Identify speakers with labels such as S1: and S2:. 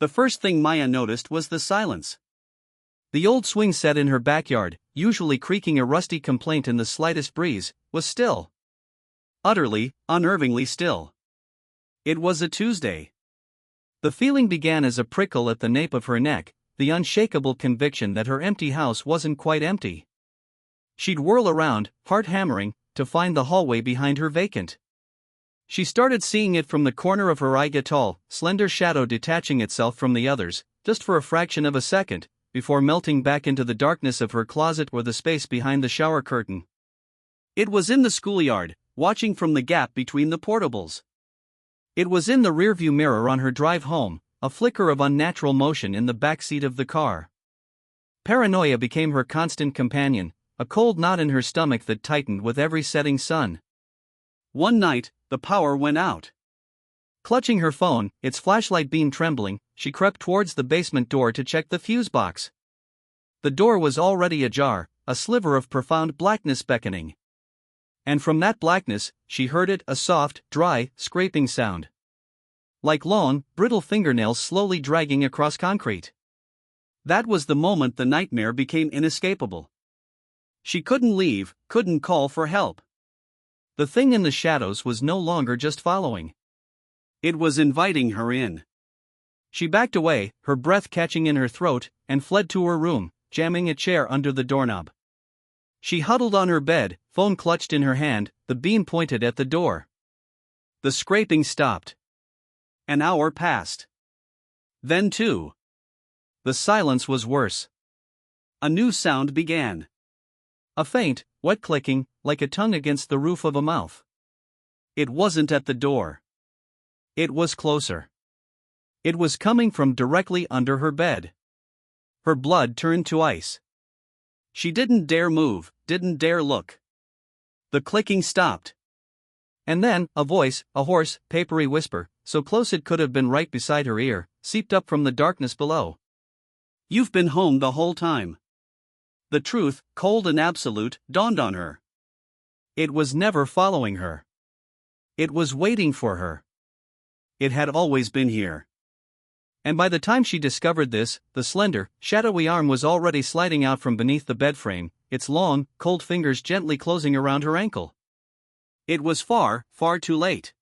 S1: The first thing Maya noticed was the silence. The old swing set in her backyard, usually creaking a rusty complaint in the slightest breeze, was still. Utterly, unnervingly still. It was a Tuesday. The feeling began as a prickle at the nape of her neck, the unshakable conviction that her empty house wasn't quite empty. She'd whirl around, heart hammering, to find the hallway behind her vacant. She started seeing it from the corner of her eye, a tall, slender shadow detaching itself from the others, just for a fraction of a second, before melting back into the darkness of her closet or the space behind the shower curtain. It was in the schoolyard, watching from the gap between the portables. It was in the rearview mirror on her drive home, a flicker of unnatural motion in the back seat of the car. Paranoia became her constant companion, a cold knot in her stomach that tightened with every setting sun. One night, the power went out. Clutching her phone, its flashlight beam trembling, she crept towards the basement door to check the fuse box. The door was already ajar, a sliver of profound blackness beckoning. And from that blackness, she heard it, a soft, dry, scraping sound. Like long, brittle fingernails slowly dragging across concrete. That was the moment the nightmare became inescapable. She couldn't leave, couldn't call for help. The thing in the shadows was no longer just following. It was inviting her in. She backed away, her breath catching in her throat, and fled to her room, jamming a chair under the doorknob. She huddled on her bed, phone clutched in her hand, the beam pointed at the door. The scraping stopped. An hour passed. Then two. The silence was worse. A new sound began. A faint, wet clicking, like a tongue against the roof of a mouth. It wasn't at the door. It was closer. It was coming from directly under her bed. Her blood turned to ice. She didn't dare move, didn't dare look. The clicking stopped. And then, a voice, a hoarse, papery whisper, so close it could have been right beside her ear, seeped up from the darkness below. "You've been home the whole time." The truth, cold and absolute, dawned on her. It was never following her. It was waiting for her. It had always been here. And by the time she discovered this, the slender, shadowy arm was already sliding out from beneath the bed frame, its long, cold fingers gently closing around her ankle. It was far, far too late.